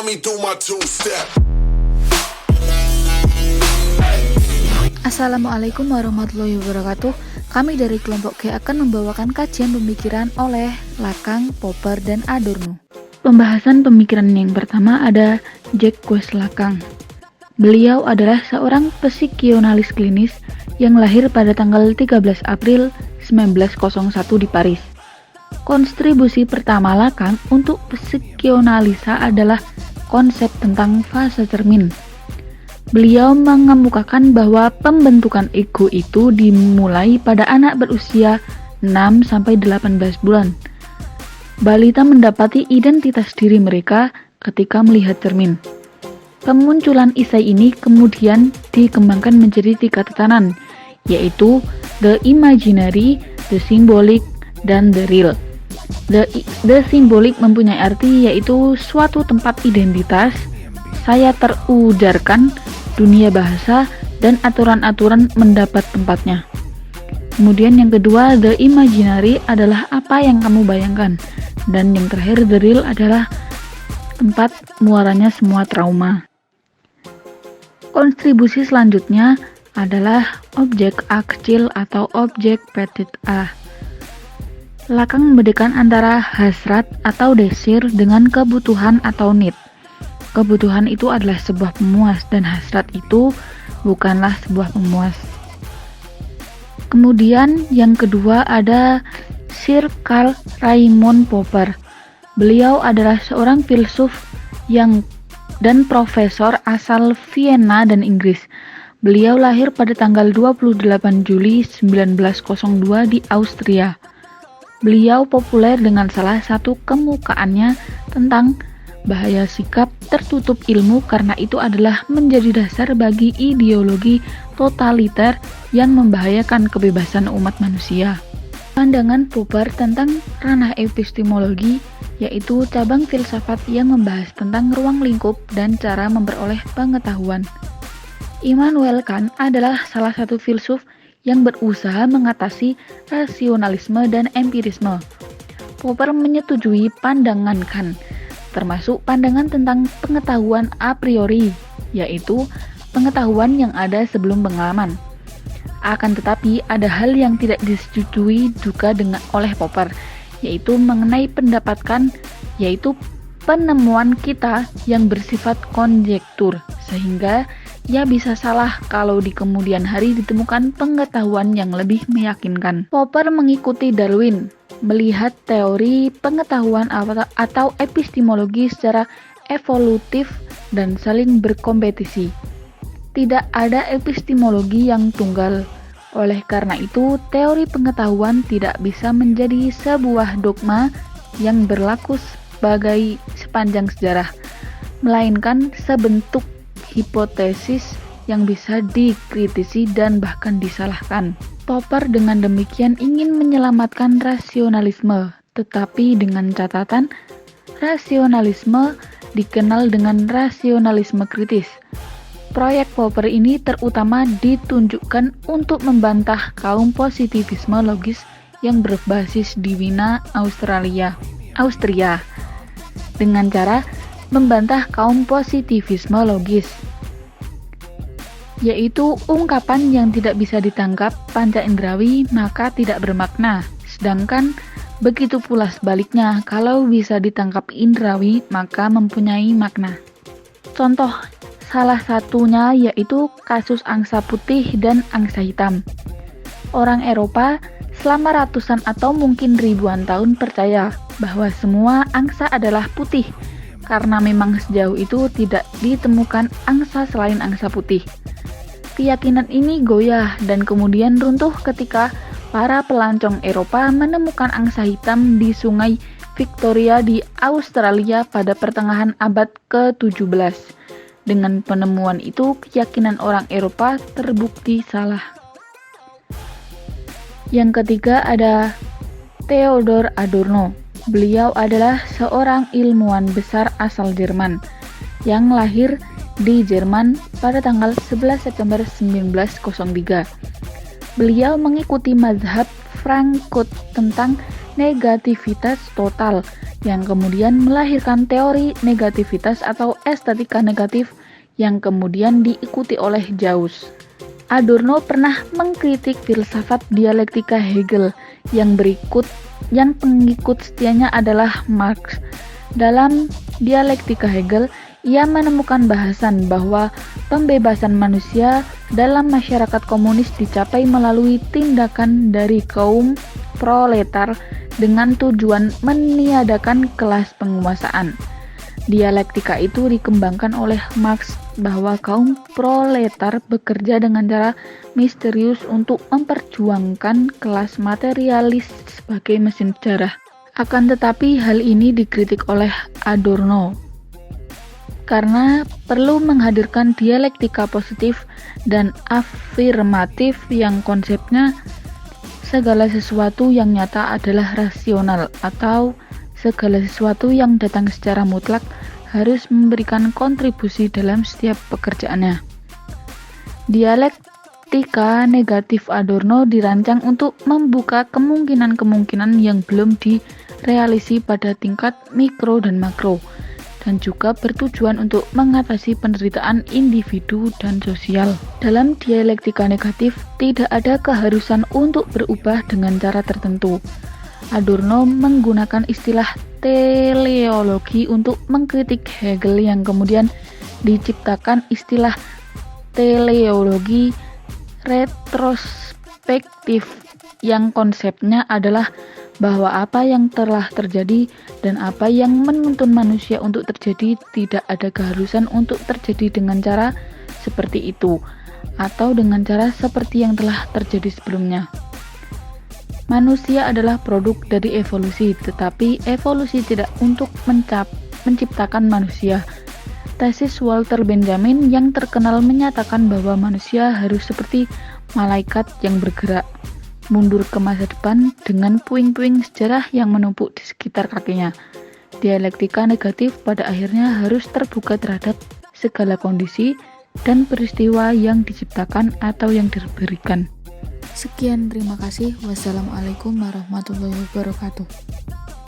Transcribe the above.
me do my two-step. Assalamualaikum warahmatullahi wabarakatuh. Kami dari kelompok G akan membawakan kajian pemikiran oleh Lacan, Popper, dan Adorno. Pembahasan pemikiran yang pertama ada Jacques Lacan. Beliau adalah seorang psikioanalis klinis yang lahir pada tanggal 13 April 1901 di Paris. Kontribusi pertama Lacan untuk psikioanalisa adalah konsep tentang fase cermin. Beliau mengemukakan bahwa pembentukan ego itu dimulai pada anak berusia 6-18 bulan. Balita mendapati identitas diri mereka ketika melihat cermin. Kemunculan isai ini kemudian dikembangkan menjadi 3 tatanan, yaitu the imaginary, the symbolic, dan the real. The symbolic mempunyai arti yaitu suatu tempat identitas, saya terudarkan, dunia bahasa, dan aturan-aturan mendapat tempatnya. Kemudian yang kedua, the imaginary adalah apa yang kamu bayangkan. Dan yang terakhir, the real adalah tempat muaranya semua trauma. Kontribusi selanjutnya adalah objek A kecil atau objek petit a. Lacan membedakan antara hasrat atau desire dengan kebutuhan atau need. Kebutuhan itu adalah sebuah pemuas dan hasrat itu bukanlah sebuah pemuas. Kemudian yang kedua ada Sir Karl Raimund Popper. Beliau adalah seorang filsuf dan profesor asal Vienna dan Inggris. Beliau lahir pada tanggal 28 Juli 1902 di Austria. Beliau populer dengan salah satu kemukaannya tentang bahaya sikap tertutup ilmu karena itu adalah menjadi dasar bagi ideologi totaliter yang membahayakan kebebasan umat manusia. Pandangan Popper tentang ranah epistemologi yaitu cabang filsafat yang membahas tentang ruang lingkup dan cara memperoleh pengetahuan. Immanuel Kant adalah salah satu filsuf yang berusaha mengatasi rasionalisme dan empirisme. Popper menyetujui pandangan Kant, termasuk pandangan tentang pengetahuan a priori, yaitu pengetahuan yang ada sebelum pengalaman. Akan tetapi, ada hal yang tidak disetujui juga oleh Popper, yaitu mengenai pendapatkan, yaitu penemuan kita yang bersifat konjektur, sehingga ia bisa salah kalau di kemudian hari ditemukan pengetahuan yang lebih meyakinkan. Popper mengikuti Darwin, melihat teori pengetahuan atau epistemologi secara evolutif dan saling berkompetisi. Tidak ada epistemologi yang tunggal. Oleh karena itu, teori pengetahuan tidak bisa menjadi sebuah dogma yang berlaku sepanjang sejarah, melainkan sebentuk hipotesis yang bisa dikritisi dan bahkan disalahkan. Popper dengan demikian ingin menyelamatkan rasionalisme, tetapi dengan catatan rasionalisme dikenal dengan rasionalisme kritis. Proyek Popper ini terutama ditunjukkan untuk membantah kaum positivisme logis yang berbasis di Wina, Austria, dengan cara membantah kaum positivisme logis, yaitu ungkapan yang tidak bisa ditangkap panca indrawi maka tidak bermakna, sedangkan begitu pula sebaliknya, kalau bisa ditangkap indrawi maka mempunyai makna. Contoh salah satunya yaitu kasus angsa putih dan angsa hitam. Orang Eropa selama ratusan atau mungkin ribuan tahun percaya bahwa semua angsa adalah putih, karena memang sejauh itu tidak ditemukan angsa selain angsa putih. Keyakinan ini goyah dan kemudian runtuh ketika para pelancong Eropa menemukan angsa hitam di Sungai Victoria di Australia pada pertengahan abad ke-17. Dengan penemuan itu, keyakinan orang Eropa terbukti salah. Yang ketiga ada Theodor Adorno. Beliau adalah seorang ilmuwan besar asal Jerman yang lahir di Jerman pada tanggal 11 September 1903. Beliau mengikuti mazhab Frankfurt tentang negativitas total, yang kemudian melahirkan teori negativitas atau estetika negatif yang kemudian diikuti oleh Gauss. Adorno pernah mengkritik filsafat dialektika Hegel yang pengikut setianya adalah Marx. Dalam dialektika Hegel, ia menemukan bahasan bahwa pembebasan manusia dalam masyarakat komunis dicapai melalui tindakan dari kaum proletar dengan tujuan meniadakan kelas penguasaan. Dialektika itu dikembangkan oleh Marx bahwa kaum proletar bekerja dengan cara misterius untuk memperjuangkan kelas materialis sebagai mesin sejarah. Akan tetapi hal ini dikritik oleh Adorno karena perlu menghadirkan dialektika positif dan afirmatif yang konsepnya segala sesuatu yang nyata adalah rasional atau segala sesuatu yang datang secara mutlak harus memberikan kontribusi dalam setiap pekerjaannya. Dialektika negatif Adorno dirancang untuk membuka kemungkinan-kemungkinan yang belum direalisasi pada tingkat mikro dan makro, dan juga bertujuan untuk mengatasi penderitaan individu dan sosial. Dalam dialektika negatif, tidak ada keharusan untuk berubah dengan cara tertentu. Adorno menggunakan istilah teleologi untuk mengkritik Hegel yang kemudian diciptakan istilah teleologi retrospektif yang konsepnya adalah bahwa apa yang telah terjadi dan apa yang menuntun manusia untuk terjadi tidak ada keharusan untuk terjadi dengan cara seperti itu atau dengan cara seperti yang telah terjadi sebelumnya. Manusia adalah produk dari evolusi, tetapi evolusi tidak untuk menciptakan manusia. Tesis Walter Benjamin yang terkenal menyatakan bahwa manusia harus seperti malaikat yang bergerak mundur ke masa depan dengan puing-puing sejarah yang menumpuk di sekitar kakinya. Dialektika negatif pada akhirnya harus terbuka terhadap segala kondisi dan peristiwa yang diciptakan atau yang diberikan. Sekian, terima kasih. Wassalamualaikum warahmatullahi wabarakatuh.